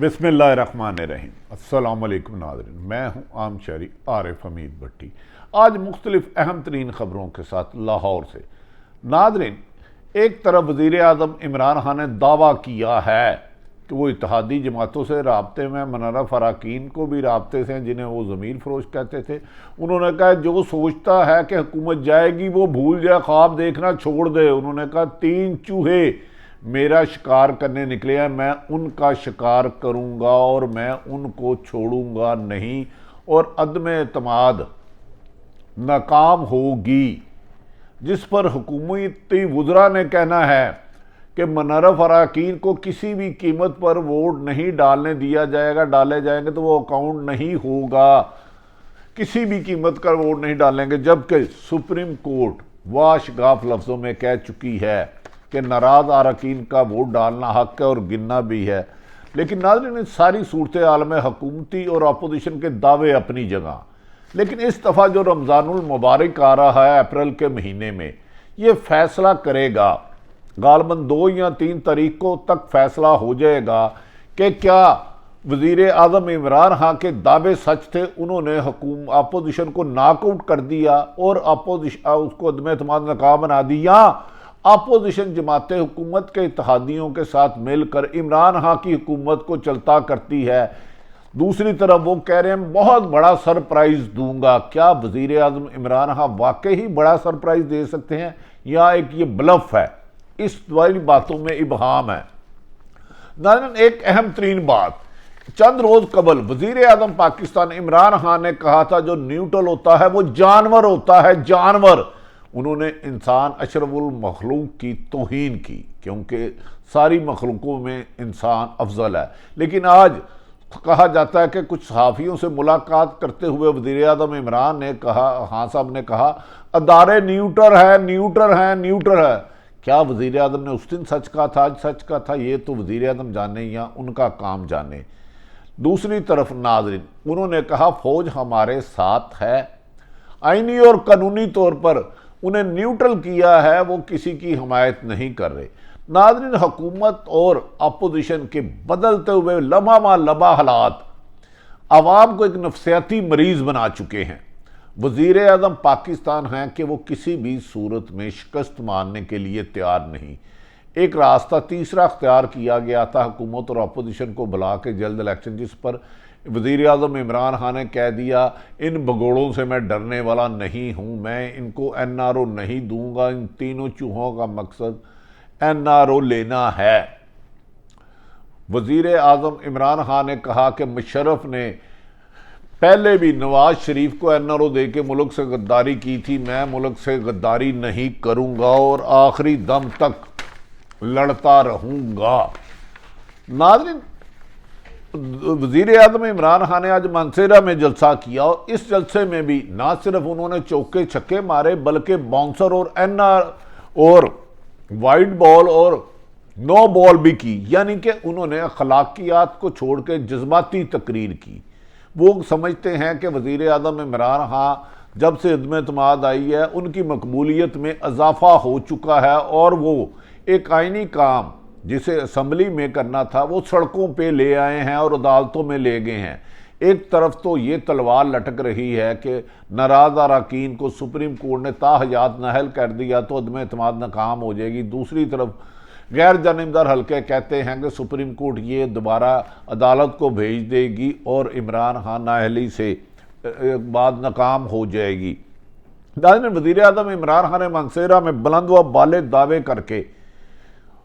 بسم اللہ الرحمن الرحیم۔ السلام علیکم ناظرین، میں ہوں عام شہری عارف حمید بھٹی۔ آج مختلف اہم ترین خبروں کے ساتھ لاہور سے۔ ناظرین، ایک طرف وزیر اعظم عمران خان نے دعویٰ کیا ہے کہ وہ اتحادی جماعتوں سے رابطے میں، منرف اراکین کو بھی رابطے سے ہیں جنہیں وہ ضمیر فروش کہتے تھے۔ انہوں نے کہا جو سوچتا ہے کہ حکومت جائے گی وہ بھول جائے، خواب دیکھنا چھوڑ دے۔ انہوں نے کہا 3 چوہے میرا شکار کرنے نکلے ہیں، میں ان کا شکار کروں گا اور میں ان کو چھوڑوں گا نہیں، اور عدم اعتماد ناکام ہوگی، جس پر حکومتی وزراء نے کہنا ہے کہ منرف اراکین کو کسی بھی قیمت پر ووٹ نہیں ڈالنے دیا جائے گا، ڈالے جائیں گے تو وہ اکاؤنٹ نہیں ہوگا، کسی بھی قیمت کا ووٹ نہیں ڈالیں گے، جبکہ سپریم کورٹ واشگاف لفظوں میں کہہ چکی ہے کہ ناراض اراکین کا ووٹ ڈالنا حق ہے اور گننا بھی ہے۔ لیکن ناظرین، اس ساری صورتحال میں حکومتی اور اپوزیشن کے دعوے اپنی جگہ، لیکن اس دفعہ جو رمضان المبارک آ رہا ہے اپریل کے مہینے میں، یہ فیصلہ کرے گا، غالباً 2 یا 3 تاریخوں تک فیصلہ ہو جائے گا کہ کیا وزیر اعظم عمران خان کے دعوے سچ تھے، انہوں نے اپوزیشن کو ناک آؤٹ کر دیا اور اس کو عدم اعتماد ناکام بنا دیا، اپوزیشن جماعتیں حکومت کے اتحادیوں کے ساتھ مل کر عمران خان کی حکومت کو چلتا کرتی ہے۔ دوسری طرف وہ کہہ رہے ہیں بہت بڑا سرپرائز دوں گا۔ کیا وزیر اعظم عمران خان واقعی بڑا سرپرائز دے سکتے ہیں یا ایک یہ بلف ہے؟ اس والی باتوں میں ابہام ہے۔ ناظرین، ایک اہم ترین بات، چند روز قبل وزیر اعظم پاکستان عمران خان نے کہا تھا جو نیوٹرل ہوتا ہے وہ جانور ہوتا ہے، جانور۔ انہوں نے انسان اشرف المخلوق کی توہین کی، کیونکہ ساری مخلوقوں میں انسان افضل ہے۔ لیکن آج کہا جاتا ہے کہ کچھ صحافیوں سے ملاقات کرتے ہوئے وزیر اعظم عمران نے کہا، خان صاحب نے کہا ادارے نیوٹرل ہے۔ کیا وزیر اعظم نے اس دن سچ کہا تھا، آج سچ کہا تھا؟ یہ تو وزیر اعظم جانے یا ان کا کام جانے۔ دوسری طرف ناظرین، انہوں نے کہا فوج ہمارے ساتھ ہے، آئینی اور قانونی طور پر انہیں نیوٹرل کیا ہے، وہ کسی کی حمایت نہیں کر رہے۔ ناظرین، حکومت اور اپوزیشن کے بدلتے ہوئے لمحہ مع لمحہ حالات عوام کو ایک نفسیاتی مریض بنا چکے ہیں۔ وزیر اعظم پاکستان ہیں کہ وہ کسی بھی صورت میں شکست ماننے کے لیے تیار نہیں۔ ایک راستہ تیسرا اختیار کیا گیا تھا حکومت اور اپوزیشن کو بلا کے جلد الیکشن، جس پر وزیر اعظم عمران خان نے کہہ دیا ان بگوڑوں سے میں ڈرنے والا نہیں ہوں، میں ان کو NRO نہیں دوں گا، ان تینوں چوہوں کا مقصد NRO لینا ہے۔ وزیر اعظم عمران خان نے کہا کہ مشرف نے پہلے بھی نواز شریف کو NRO دے کے ملک سے غداری کی تھی، میں ملک سے غداری نہیں کروں گا اور آخری دم تک لڑتا رہوں گا۔ ناظرین، وزیر اعظم عمران خان نے آج مانسہرہ میں جلسہ کیا اور اس جلسے میں بھی نہ صرف انہوں نے چوکے چھکے مارے بلکہ باؤنسر اور وائٹ بال اور نو بال بھی کی، یعنی کہ انہوں نے اخلاقیات کو چھوڑ کے جذباتی تقریر کی۔ وہ سمجھتے ہیں کہ وزیر اعظم عمران خان جب سے عدم اعتماد آئی ہے ان کی مقبولیت میں اضافہ ہو چکا ہے، اور وہ ایک آئینی کام جسے اسمبلی میں کرنا تھا وہ سڑکوں پہ لے آئے ہیں اور عدالتوں میں لے گئے ہیں۔ ایک طرف تو یہ تلوار لٹک رہی ہے کہ ناراض اراکین کو سپریم کورٹ نے تا حیات نااہل کر دیا تو عدم اعتماد ناکام ہو جائے گی، دوسری طرف غیر جانبدار حلقے کہتے ہیں کہ سپریم کورٹ یہ دوبارہ عدالت کو بھیج دے گی اور عمران خان نااہلی سے بعد ناکام ہو جائے گی۔ وزیر اعظم عمران خان نے مانسہرہ میں بلند و بالے دعوے کر کے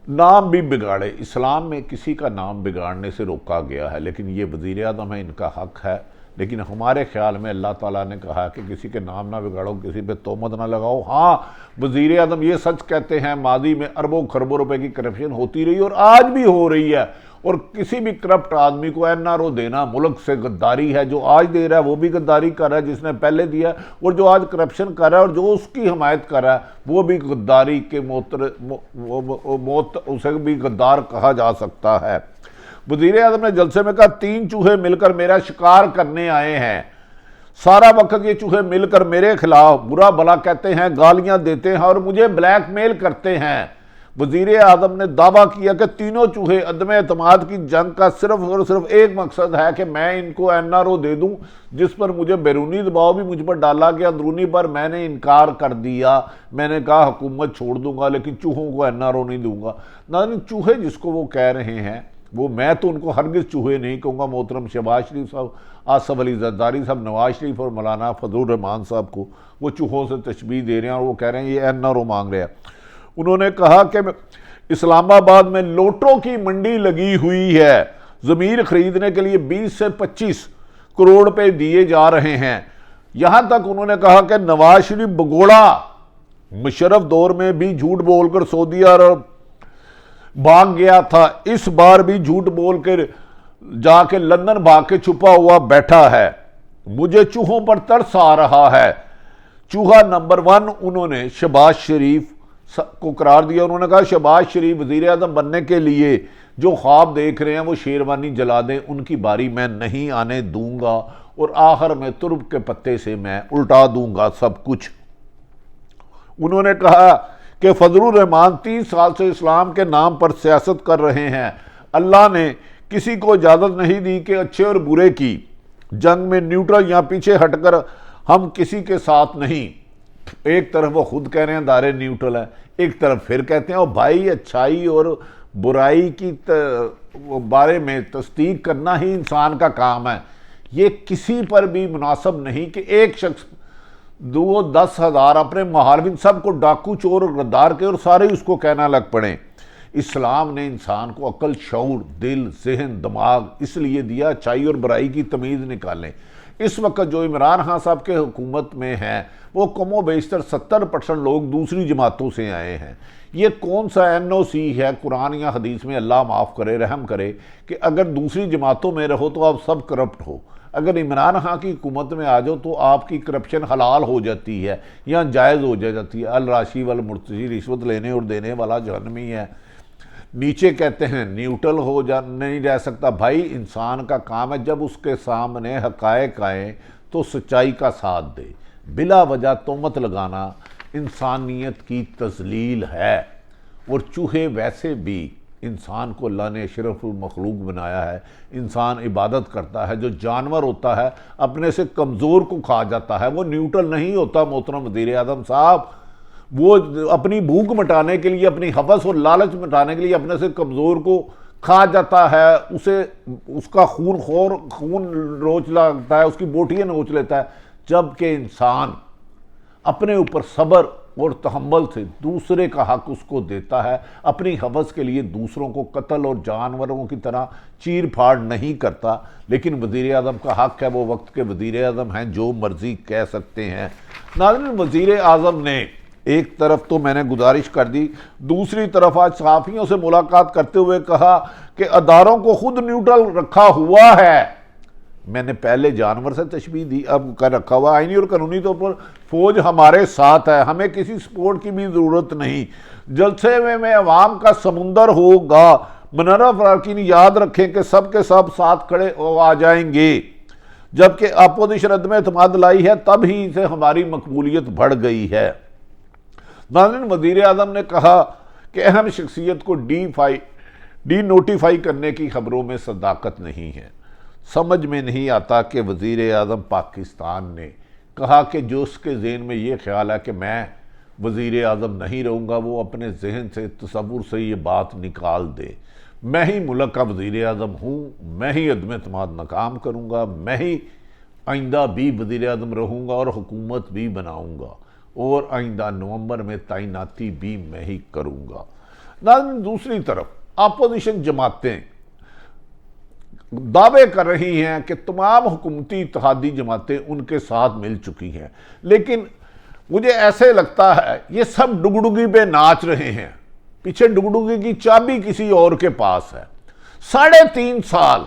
نام بھی بگاڑے۔ اسلام میں کسی کا نام بگاڑنے سے روکا گیا ہے، لیکن یہ وزیر اعظم ہے، ان کا حق ہے، لیکن ہمارے خیال میں اللہ تعالیٰ نے کہا کہ کسی کے نام نہ بگاڑو، کسی پہ تہمت نہ لگاؤ۔ ہاں، وزیر اعظم یہ سچ کہتے ہیں ماضی میں اربوں خربوں روپے کی کرپشن ہوتی رہی اور آج بھی ہو رہی ہے، اور کسی بھی کرپٹ آدمی کو NRO دینا ملک سے غداری ہے۔ جو آج دے رہا ہے وہ بھی غداری کر رہا ہے جس نے پہلے دیا، اور جو آج کرپشن کر رہا ہے اور جو اس کی حمایت کر رہا ہے وہ بھی غداری کے اسے بھی غدار کہا جا سکتا ہے۔ وزیر اعظم نے جلسے میں کہا 3 چوہے مل کر میرا شکار کرنے آئے ہیں، سارا وقت یہ چوہے مل کر میرے خلاف برا بھلا کہتے ہیں، گالیاں دیتے ہیں اور مجھے بلیک میل کرتے ہیں۔ وزیر اعظم نے دعویٰ کیا کہ تینوں چوہے عدم اعتماد کی جنگ کا صرف اور صرف ایک مقصد ہے کہ میں ان کو NRO دے دوں، جس پر مجھے بیرونی دباؤ بھی مجھ پر ڈالا گیا، اندرونی پر میں نے انکار کر دیا، میں نے کہا حکومت چھوڑ دوں گا لیکن چوہوں کو NRO نہیں دوں گا۔ ناظرین، چوہے جس کو وہ کہہ رہے ہیں، وہ میں تو ان کو ہرگز چوہے نہیں کہوں گا، محترم شہباز شریف صاحب، آصف علی زرداری صاحب، نواز شریف اور مولانا فضل الرحمان صاحب کو وہ چوہوں سے تشبیہ دے رہے ہیں اور وہ کہہ رہے ہیں یہ NRO مانگ رہے ہیں۔ انہوں نے کہا کہ اسلام آباد میں لوٹوں کی منڈی لگی ہوئی ہے، ضمیر خریدنے کے لیے 20 سے 25 کروڑ روپے دیے جا رہے ہیں۔ یہاں تک انہوں نے کہا کہ نواز شریف بگوڑا مشرف دور میں بھی جھوٹ بول کر سعودی عرب بھاگ گیا تھا، اس بار بھی جھوٹ بول کر جا کے لندن بھاگ کے چھپا ہوا بیٹھا ہے، مجھے چوہوں پر ترس آ رہا ہے۔ چوہا نمبر 1 انہوں نے شہباز شریف کو قرار دیا۔ انہوں نے کہا شہباز شریف وزیر اعظم بننے کے لیے جو خواب دیکھ رہے ہیں وہ شیروانی جلا دیں، ان کی باری میں نہیں آنے دوں گا اور آخر میں ترب کے پتے سے میں الٹا دوں گا سب کچھ۔ انہوں نے کہا کہ فضل الرحمان 30 سال سے اسلام کے نام پر سیاست کر رہے ہیں، اللہ نے کسی کو اجازت نہیں دی کہ اچھے اور برے کی جنگ میں نیوٹرل یا پیچھے ہٹ کر ہم کسی کے ساتھ نہیں۔ ایک طرف وہ خود کہہ رہے ہیں دائرے نیوٹرل ہے، ایک طرف پھر کہتے ہیں بھائی اچھائی اور برائی کی بارے میں تصدیق کرنا ہی انسان کا کام ہے۔ یہ کسی پر بھی مناسب نہیں کہ ایک شخص 10,000 اپنے محاربین سب کو ڈاکو چور اور غدار کے اور سارے اس کو کہنا لگ پڑیں۔ اسلام نے انسان کو عقل، شعور، دل، ذہن، دماغ اس لیے دیا اچھائی اور برائی کی تمیز نکالیں۔ اس وقت جو عمران خان صاحب کے حکومت میں ہیں وہ کم و بیشتر 70% لوگ دوسری جماعتوں سے آئے ہیں۔ یہ کون سا NOC ہے قرآن یا حدیث میں، اللہ معاف کرے رحم کرے، کہ اگر دوسری جماعتوں میں رہو تو آپ سب کرپٹ ہو، اگر عمران خان کی حکومت میں آ جاؤ تو آپ کی کرپشن حلال ہو جاتی ہے یا جائز ہو جاتی ہے۔ الراشی والمرتشی، رشوت لینے اور دینے والا جہنمی ہے۔ نیچے کہتے ہیں نیوٹرل ہو نہیں رہ سکتا۔ بھائی انسان کا کام ہے جب اس کے سامنے حقائق آئیں تو سچائی کا ساتھ دے، بلا وجہ تہمت لگانا انسانیت کی تذلیل ہے۔ اور چوہے ویسے بھی انسان کو اللہ نے اشرف المخلوق بنایا ہے، انسان عبادت کرتا ہے، جو جانور ہوتا ہے اپنے سے کمزور کو کھا جاتا ہے، وہ نیوٹرل نہیں ہوتا محترم وزیر اعظم صاحب۔ وہ اپنی بھوک مٹانے کے لیے، اپنی حوث اور لالچ مٹانے کے لیے اپنے سے کمزور کو کھا جاتا ہے، اس کا خون نوچ لگتا ہے، اس کی بوٹیاں نوچ لیتا ہے، جبکہ انسان اپنے اوپر صبر اور تحمل سے دوسرے کا حق اس کو دیتا ہے، اپنی حوث کے لیے دوسروں کو قتل اور جانوروں کی طرح چیر پھاڑ نہیں کرتا۔ لیکن وزیر اعظم کا حق ہے، وہ وقت کے وزیر اعظم ہیں، جو مرضی کہہ سکتے ہیں۔ ناظرین، وزیر اعظم نے ایک طرف تو میں نے گزارش کر دی، دوسری طرف آج صحافیوں سے ملاقات کرتے ہوئے کہا کہ اداروں کو خود نیوٹرل رکھا ہوا ہے۔ میں نے پہلے جانور سے تشبیہ دی، اب کر رکھا ہوا آئینی اور قانونی طور پر فوج ہمارے ساتھ ہے، ہمیں کسی سپورٹ کی بھی ضرورت نہیں۔ جلسے میں عوام کا سمندر ہوگا، منرہ فراقین یاد رکھیں کہ سب کے سب ساتھ کھڑے آ جائیں گے۔ جبکہ اپوزیشن عدم اعتماد لائی ہے تب ہی سے ہماری مقبولیت بڑھ گئی ہے۔ ناظرین، وزیر اعظم نے کہا کہ اہم شخصیت کو ڈی نوٹیفائی کرنے کی خبروں میں صداقت نہیں ہے۔ سمجھ میں نہیں آتا کہ وزیر اعظم پاکستان نے کہا کہ جو اس کے ذہن میں یہ خیال ہے کہ میں وزیر اعظم نہیں رہوں گا، وہ اپنے ذہن سے، تصور سے یہ بات نکال دے۔ میں ہی ملک کا وزیر اعظم ہوں، میں ہی عدم اعتماد ناکام کروں گا، میں ہی آئندہ بھی وزیر اعظم رہوں گا اور حکومت بھی بناؤں گا، اور آئندہ نومبر میں تعیناتی بھی میں ہی کروں گا۔ ناظرین، دوسری طرف اپوزیشن جماعتیں دعوے کر رہی ہیں کہ تمام حکومتی اتحادی جماعتیں ان کے ساتھ مل چکی ہیں، لیکن مجھے ایسے لگتا ہے یہ سب ڈگڈگی پہ ناچ رہے ہیں، پیچھے ڈگڈگی کی چابی کسی اور کے پاس ہے۔ 3.5 سال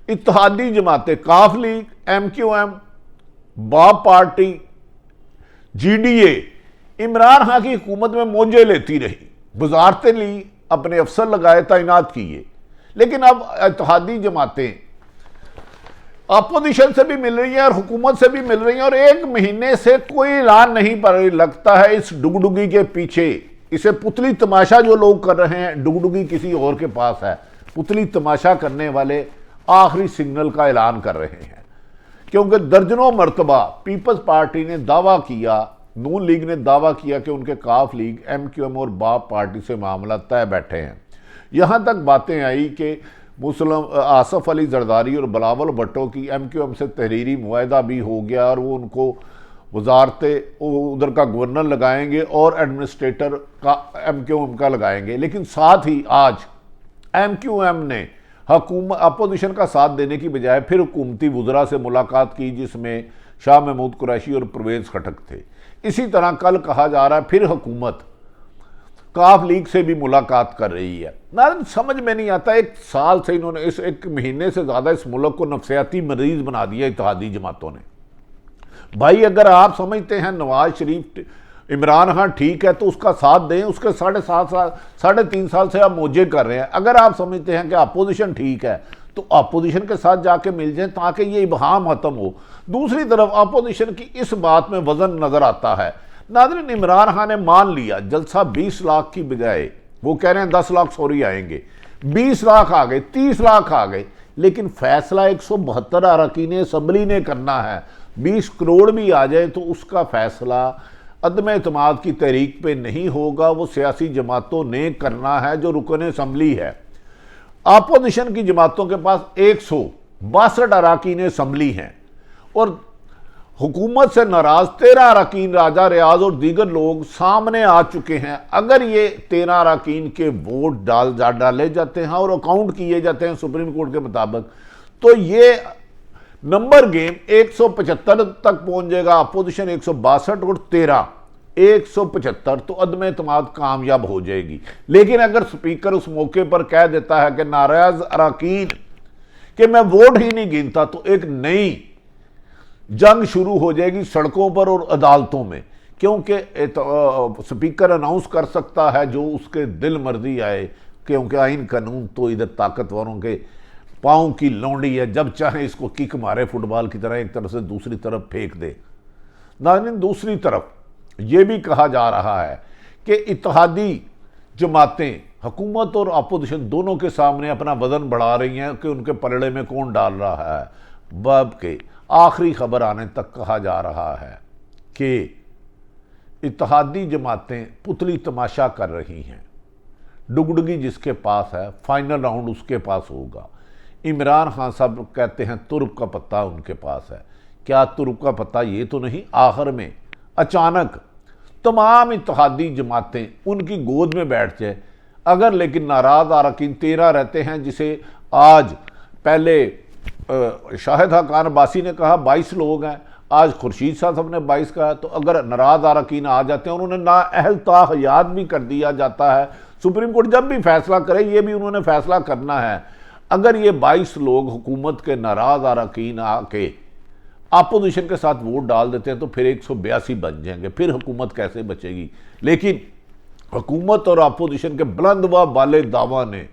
اتحادی جماعتیں، کاف لیگ، MQM، باب پارٹی، GDA عمران خان کی حکومت میں موجے لیتی رہی، وزارتیں لی، اپنے افسر لگائے، تعینات کیے، لیکن اب اتحادی جماعتیں اپوزیشن سے بھی مل رہی ہیں اور حکومت سے بھی مل رہی ہیں، اور 1 مہینے سے کوئی اعلان نہیں پر لگتا ہے اس ڈگڈگی کے پیچھے اسے پتلی تماشا جو لوگ کر رہے ہیں، ڈگڈگی کسی اور کے پاس ہے، پتلی تماشا کرنے والے آخری سگنل کا اعلان کر رہے ہیں، کیونکہ درجنوں مرتبہ پیپلز پارٹی نے دعویٰ کیا، نون لیگ نے دعویٰ کیا کہ ان کے کاف لیگ، ایم کیو ایم اور باپ پارٹی سے معاملہ طے بیٹھے ہیں۔ یہاں تک باتیں آئی کہ آصف علی زرداری اور بلاول بھٹو کی ایم کیو ایم سے تحریری معاہدہ بھی ہو گیا، اور وہ ان کو وزارتیں ادھر کا گورنر لگائیں گے اور ایڈمنسٹریٹر کا ایم کیو ایم کا لگائیں گے۔ لیکن ساتھ ہی آج ایم کیو ایم نے اپوزیشن کا ساتھ دینے کی بجائے پھر حکومتی وزراء سے ملاقات کی، جس میں شاہ محمود قریشی اور پرویز خٹک تھے۔ اسی طرح کل کہا جا رہا ہے پھر حکومت کاف لیگ سے بھی ملاقات کر رہی ہے۔ ناظرین سمجھ میں نہیں آتا، ایک سال سے انہوں نے ایک مہینے سے زیادہ اس ملک کو نفسیاتی مریض بنا دیا اتحادی جماعتوں نے۔ بھائی اگر آپ سمجھتے ہیں نواز شریف عمران خان ٹھیک ہے تو اس کا ساتھ دیں، اس کے 3.5 سال سے آپ موجے کر رہے ہیں۔ اگر آپ سمجھتے ہیں کہ اپوزیشن ٹھیک ہے تو اپوزیشن کے ساتھ جا کے مل جائیں تاکہ یہ ابہام ختم ہو۔ دوسری طرف اپوزیشن کی اس بات میں وزن نظر آتا ہے۔ ناظرین عمران خان نے مان لیا جلسہ 20 لاکھ کی بجائے، وہ کہہ رہے ہیں 10 لاکھ آئیں گے، 20 لاکھ آ گئے، 30 لاکھ آ گئے، لیکن فیصلہ 172 اراکین اسمبلی نے کرنا ہے۔ 20 کروڑ بھی آ جائیں تو اس کا فیصلہ عدم اعتماد کی تحریک پہ نہیں ہوگا، وہ سیاسی جماعتوں نے کرنا ہے جو رکن اسمبلی ہے۔ اپوزیشن کی جماعتوں کے پاس 162 اراکین اسمبلی ہیں، اور حکومت سے ناراض 13 اراکین راجہ ریاض اور دیگر لوگ سامنے آ چکے ہیں۔ اگر یہ 13 اراکین کے ووٹ ڈالے جاتے ہیں اور اکاؤنٹ کیے جاتے ہیں سپریم کورٹ کے مطابق، تو یہ نمبر گیم 175 تک پہنچ جائے گا، اپوزیشن 162 اور 13 175، تو عدم اعتماد کامیاب ہو جائے گی۔ لیکن اگر سپیکر اس موقع پر کہہ دیتا ہے کہ ناراض اراکین کہ میں ووٹ ہی نہیں گنتا، تو ایک نئی جنگ شروع ہو جائے گی سڑکوں پر اور عدالتوں میں، کیونکہ سپیکر اناؤنس کر سکتا ہے جو اس کے دل مرضی آئے، کیونکہ آئین قانون تو ادھر طاقتوروں کے پاؤں کی لونڈی ہے، جب چاہیں اس کو کک مارے فٹ بال کی طرح ایک طرف سے دوسری طرف پھینک دے۔ ناظرین دوسری طرف یہ بھی کہا جا رہا ہے کہ اتحادی جماعتیں حکومت اور اپوزیشن دونوں کے سامنے اپنا وزن بڑھا رہی ہیں کہ ان کے پلڑے میں کون ڈال رہا ہے۔ باب کے آخری خبر آنے تک کہا جا رہا ہے کہ اتحادی جماعتیں پتلی تماشا کر رہی ہیں، ڈگڈگی جس کے پاس ہے فائنل راؤنڈ اس کے پاس ہوگا۔ عمران خان صاحب کہتے ہیں ترک کا پتہ ان کے پاس ہے، کیا ترک کا پتہ یہ تو نہیں آخر میں اچانک تمام اتحادی جماعتیں ان کی گود میں بیٹھ جائے؟ اگر لیکن ناراض اراکین 13 رہتے ہیں، جسے آج پہلے شاہد حقان عباسی نے کہا 22 لوگ ہیں، آج خورشید صاحب نے 22 کہا، تو اگر ناراض اراکین آ جاتے ہیں، انہوں نے نااہل تاحیات بھی کر دیا جاتا ہے۔ سپریم کورٹ جب بھی فیصلہ کرے یہ بھی انہوں نے فیصلہ کرنا ہے۔ اگر یہ 22 لوگ حکومت کے ناراض اراکین آ کے اپوزیشن کے ساتھ ووٹ ڈال دیتے ہیں تو پھر 182 بن جائیں گے، پھر حکومت کیسے بچے گی؟ لیکن حکومت اور اپوزیشن کے بلند و بالے دعویٰ نے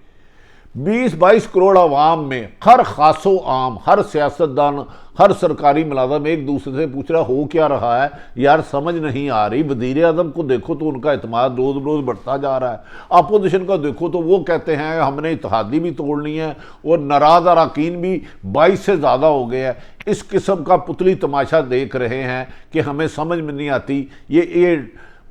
20-22 کروڑ عوام میں ہر خاص و عام، ہر سیاستدان، ہر سرکاری ملازم ایک دوسرے سے پوچھ رہا ہو کیا رہا ہے یار، سمجھ نہیں آ رہی۔ وزیر اعظم کو دیکھو تو ان کا اعتماد روز روز بڑھتا جا رہا ہے، اپوزیشن کو دیکھو تو وہ کہتے ہیں ہم نے اتحادی بھی توڑنی ہے، اور ناراض اراکین بھی 22 سے زیادہ ہو گئے ہیں۔ اس قسم کا پتلی تماشا دیکھ رہے ہیں کہ ہمیں سمجھ میں نہیں آتی یہ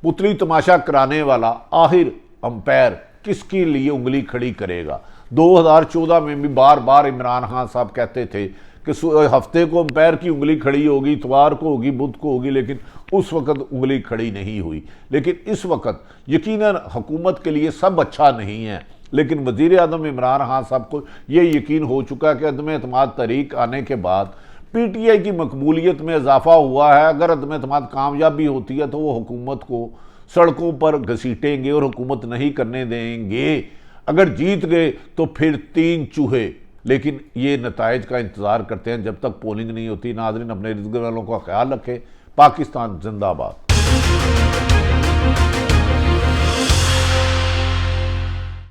پتلی تماشا کرانے والا آخر امپائر کس کے لیے انگلی کھڑی کرے گا۔ 2014 میں بھی بار بار عمران خان صاحب کہتے تھے کہ ہفتے کو امپائر کی انگلی کھڑی ہوگی، اتوار کو ہوگی، بدھ کو ہوگی، لیکن اس وقت انگلی کھڑی نہیں ہوئی۔ لیکن اس وقت یقیناً حکومت کے لیے سب اچھا نہیں ہے، لیکن وزیر اعظم عمران خان صاحب کو یہ یقین ہو چکا کہ عدم اعتماد تحریک آنے کے بعد پی ٹی آئی کی مقبولیت میں اضافہ ہوا ہے۔ اگر عدم اعتماد کامیاب بھی ہوتی ہے تو وہ حکومت کو سڑکوں پر گھسیٹیں گے اور حکومت نہیں کرنے دیں گے۔ اگر جیت گئے تو پھر 3 چوہے، لیکن یہ نتائج کا انتظار کرتے ہیں جب تک پولنگ نہیں ہوتی۔ ناظرین اپنے ارد گرد والوں کا خیال رکھیں۔ پاکستان زندہ باد۔